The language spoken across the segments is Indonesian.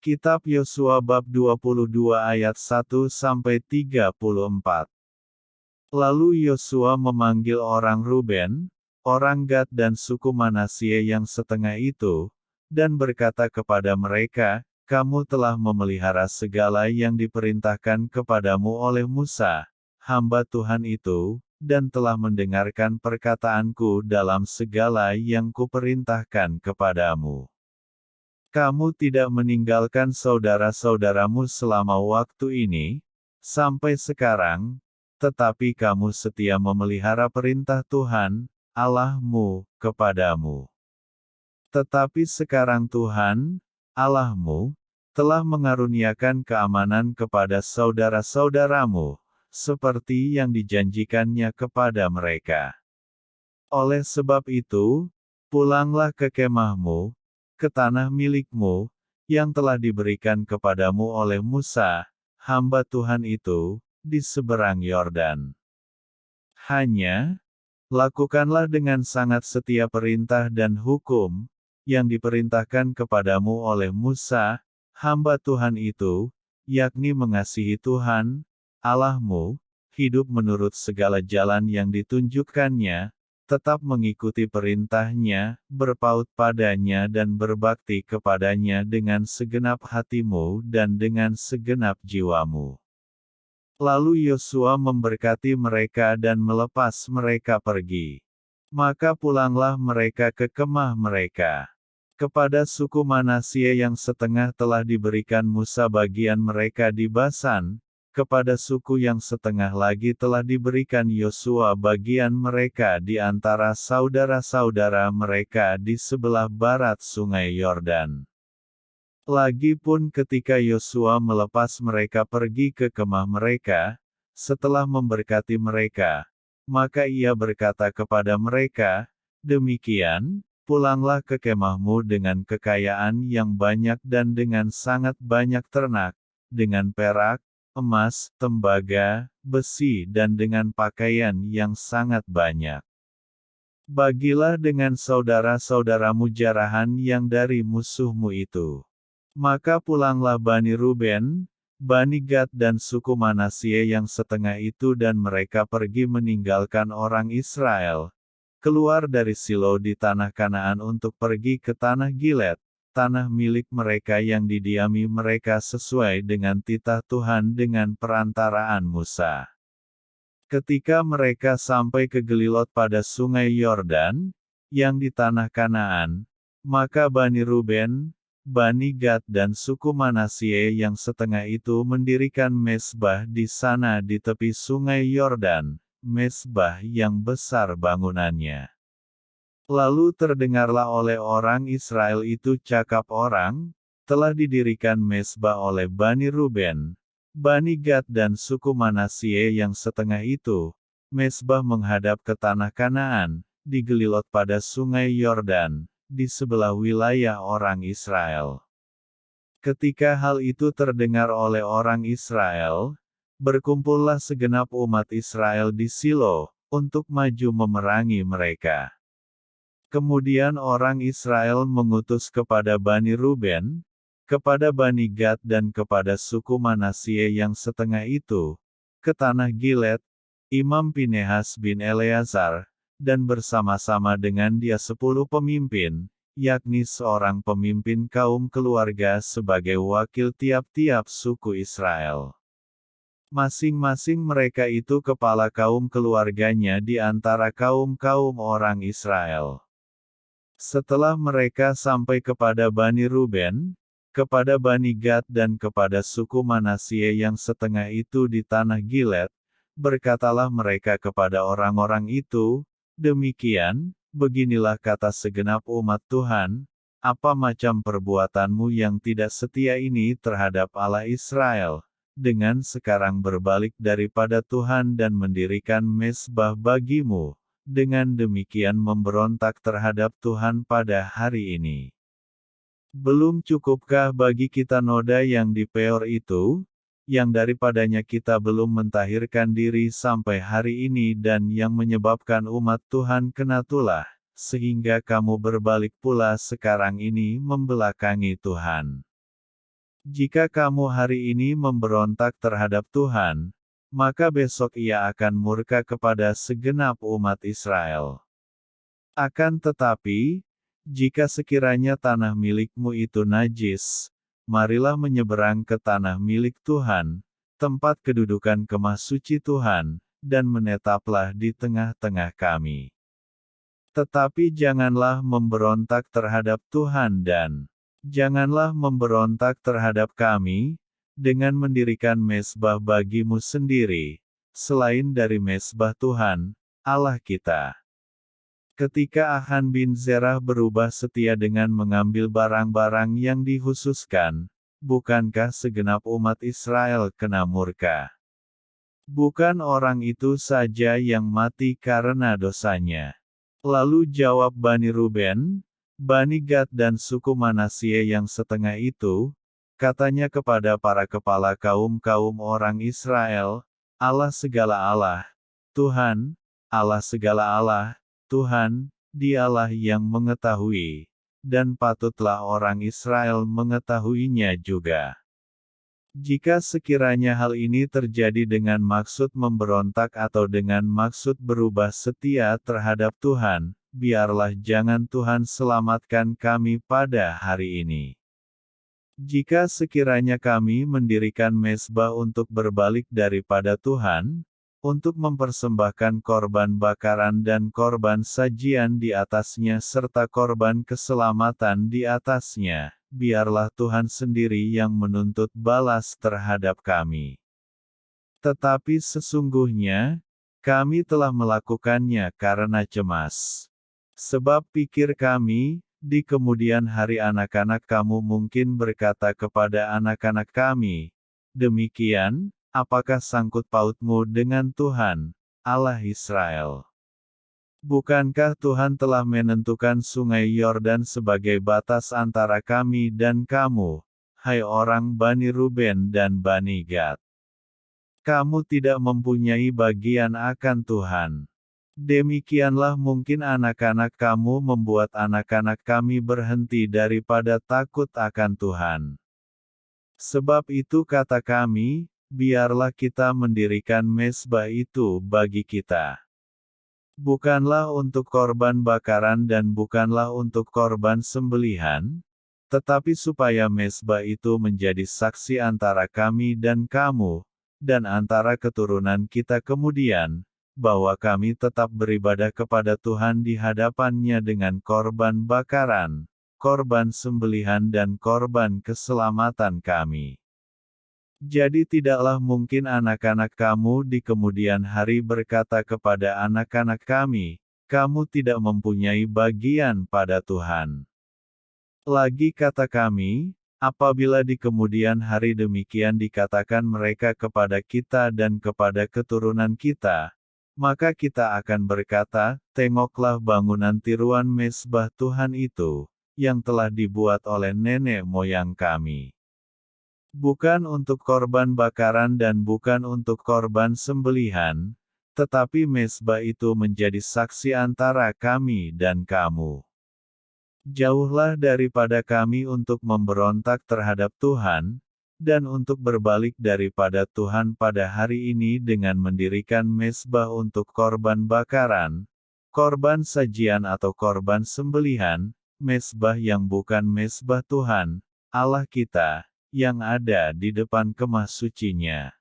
Kitab Yosua bab 22 ayat 1-34. Lalu Yosua memanggil orang Ruben, orang Gad dan suku Manasye yang setengah itu, dan berkata kepada mereka, "Kamu telah memelihara segala yang diperintahkan kepadamu oleh Musa, hamba Tuhan itu, dan telah mendengarkan perkataanku dalam segala yang kuperintahkan kepadamu. Kamu tidak meninggalkan saudara-saudaramu selama waktu ini, sampai sekarang, tetapi kamu setia memelihara perintah Tuhan, Allahmu, kepadamu. Tetapi sekarang Tuhan, Allahmu, telah mengaruniakan keamanan kepada saudara-saudaramu, seperti yang dijanjikannya kepada mereka. Oleh sebab itu, pulanglah ke kemahmu, ke tanah milikmu, yang telah diberikan kepadamu oleh Musa, hamba Tuhan itu, di seberang Yordan. Hanya, lakukanlah dengan sangat setia perintah dan hukum, yang diperintahkan kepadamu oleh Musa, hamba Tuhan itu, yakni mengasihi Tuhan, Allahmu, hidup menurut segala jalan yang ditunjukkannya, tetap mengikuti perintahnya, berpaut padanya dan berbakti kepadanya dengan segenap hatimu dan dengan segenap jiwamu." Lalu Yosua memberkati mereka dan melepas mereka pergi. Maka pulanglah mereka ke kemah mereka. Kepada suku Manasye yang setengah telah diberikan Musa bagian mereka di Basan, kepada suku yang setengah lagi telah diberikan Yosua bagian mereka di antara saudara-saudara mereka di sebelah barat sungai Yordan. Lagipun ketika Yosua melepas mereka pergi ke kemah mereka, setelah memberkati mereka, maka ia berkata kepada mereka, "Demikian, pulanglah ke kemahmu dengan kekayaan yang banyak dan dengan sangat banyak ternak, dengan perak, emas, tembaga, besi dan dengan pakaian yang sangat banyak. Bagilah dengan saudara-saudaramu jarahan yang dari musuhmu itu." Maka pulanglah Bani Ruben, Bani Gad dan suku Manasye yang setengah itu dan mereka pergi meninggalkan orang Israel, keluar dari Silo di tanah Kanaan untuk pergi ke tanah Gilead, tanah milik mereka yang didiami mereka sesuai dengan titah Tuhan dengan perantaraan Musa. Ketika mereka sampai ke Gelilot pada sungai Yordan, yang di tanah Kanaan, maka Bani Ruben, Bani Gad dan suku Manasye yang setengah itu mendirikan mezbah di sana di tepi sungai Yordan, mezbah yang besar bangunannya. Lalu terdengarlah oleh orang Israel itu cakap orang, telah didirikan mezbah oleh Bani Ruben, Bani Gad dan suku Manasye yang setengah itu, mezbah menghadap ke tanah Kanaan, di Gelilot pada sungai Yordan, di sebelah wilayah orang Israel. Ketika hal itu terdengar oleh orang Israel, berkumpullah segenap umat Israel di Silo, untuk maju memerangi mereka. Kemudian orang Israel mengutus kepada Bani Ruben, kepada Bani Gad dan kepada suku Manasye yang setengah itu, ke tanah Gilead, Imam Pinehas bin Eleazar, dan bersama-sama dengan dia 10 pemimpin, yakni seorang pemimpin kaum keluarga sebagai wakil tiap-tiap suku Israel. Masing-masing mereka itu kepala kaum keluarganya di antara kaum-kaum orang Israel. Setelah mereka sampai kepada Bani Ruben, kepada Bani Gad dan kepada suku Manasye yang setengah itu di tanah Gilead, berkatalah mereka kepada orang-orang itu, "Demikian, beginilah kata segenap umat Tuhan, apa macam perbuatanmu yang tidak setia ini terhadap Allah Israel, dengan sekarang berbalik daripada Tuhan dan mendirikan mezbah bagimu, dengan demikian memberontak terhadap Tuhan pada hari ini. Belum cukupkah bagi kita noda yang di Peor itu, yang daripadanya kita belum mentahirkan diri sampai hari ini dan yang menyebabkan umat Tuhan kena tulah, sehingga kamu berbalik pula sekarang ini membelakangi Tuhan. Jika kamu hari ini memberontak terhadap Tuhan, maka besok Ia akan murka kepada segenap umat Israel. Akan tetapi, jika sekiranya tanah milikmu itu najis, marilah menyeberang ke tanah milik Tuhan, tempat kedudukan kemah suci Tuhan, dan menetaplah di tengah-tengah kami. Tetapi janganlah memberontak terhadap Tuhan dan janganlah memberontak terhadap kami, dengan mendirikan mezbah bagimu sendiri, selain dari mezbah Tuhan, Allah kita. Ketika Achan bin Zerah berubah setia dengan mengambil barang-barang yang dikhususkan, bukankah segenap umat Israel kena murka? Bukan orang itu saja yang mati karena dosanya. Lalu jawab Bani Ruben, Bani Gad dan suku Manasye yang setengah itu, katanya kepada para kepala kaum-kaum orang Israel, Allah segala Allah, Tuhan, Allah segala Allah, Tuhan, Dialah yang mengetahui, dan patutlah orang Israel mengetahuinya juga. Jika sekiranya hal ini terjadi dengan maksud memberontak atau dengan maksud berubah setia terhadap Tuhan, biarlah jangan Tuhan selamatkan kami pada hari ini. Jika sekiranya kami mendirikan mezbah untuk berbalik daripada Tuhan, untuk mempersembahkan korban bakaran dan korban sajian di atasnya serta korban keselamatan di atasnya, biarlah Tuhan sendiri yang menuntut balas terhadap kami. Tetapi sesungguhnya, kami telah melakukannya karena cemas. Sebab pikir kami, di kemudian hari anak-anak kamu mungkin berkata kepada anak-anak kami, demikian, apakah sangkut pautmu dengan Tuhan, Allah Israel? Bukankah Tuhan telah menentukan sungai Yordan sebagai batas antara kami dan kamu, hai orang Bani Ruben dan Bani Gad? Kamu tidak mempunyai bagian akan Tuhan. Demikianlah mungkin anak-anak kamu membuat anak-anak kami berhenti daripada takut akan Tuhan. Sebab itu kata kami, biarlah kita mendirikan mezbah itu bagi kita. Bukanlah untuk korban bakaran dan bukanlah untuk korban sembelihan, tetapi supaya mezbah itu menjadi saksi antara kami dan kamu, dan antara keturunan kita kemudian, bahwa kami tetap beribadah kepada Tuhan di hadapannya dengan korban bakaran, korban sembelihan dan korban keselamatan kami. Jadi tidaklah mungkin anak-anak kamu di kemudian hari berkata kepada anak-anak kami, kamu tidak mempunyai bagian pada Tuhan. Lagi kata kami, apabila di kemudian hari demikian dikatakan mereka kepada kita dan kepada keturunan kita, maka kita akan berkata, tengoklah bangunan tiruan mezbah Tuhan itu, yang telah dibuat oleh nenek moyang kami. Bukan untuk korban bakaran dan bukan untuk korban sembelihan, tetapi mezbah itu menjadi saksi antara kami dan kamu. Jauhlah daripada kami untuk memberontak terhadap Tuhan, dan untuk berbalik daripada Tuhan pada hari ini dengan mendirikan mezbah untuk korban bakaran, korban sajian atau korban sembelihan, mezbah yang bukan mezbah Tuhan, Allah kita, yang ada di depan kemah sucinya.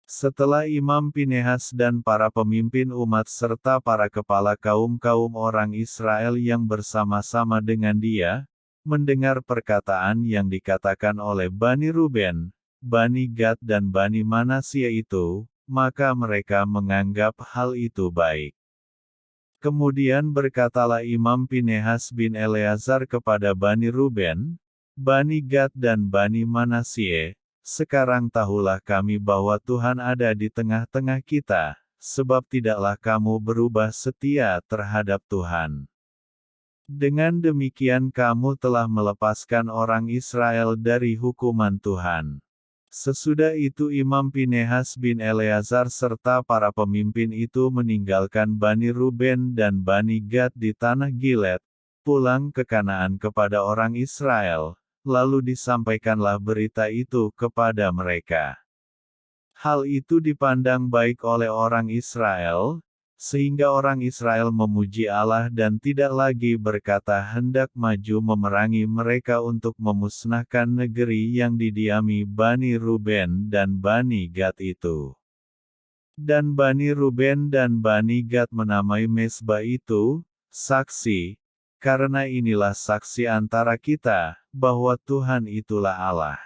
Setelah Imam Pinehas dan para pemimpin umat serta para kepala kaum-kaum orang Israel yang bersama-sama dengan dia, mendengar perkataan yang dikatakan oleh Bani Ruben, Bani Gad dan Bani Manasye itu, maka mereka menganggap hal itu baik. Kemudian berkatalah Imam Pinehas bin Eleazar kepada Bani Ruben, Bani Gad dan Bani Manasye, sekarang tahulah kami bahwa Tuhan ada di tengah-tengah kita, sebab tidaklah kamu berubah setia terhadap Tuhan. Dengan demikian kamu telah melepaskan orang Israel dari hukuman Tuhan. Sesudah itu Imam Pinehas bin Eleazar serta para pemimpin itu meninggalkan Bani Ruben dan Bani Gad di tanah Gilead, pulang ke Kanaan kepada orang Israel, lalu disampaikanlah berita itu kepada mereka. Hal itu dipandang baik oleh orang Israel, sehingga orang Israel memuji Allah dan tidak lagi berkata hendak maju memerangi mereka untuk memusnahkan negeri yang didiami Bani Ruben dan Bani Gad itu. Dan Bani Ruben dan Bani Gad menamai mezbah itu, saksi, karena inilah saksi antara kita, bahwa Tuhan itulah Allah.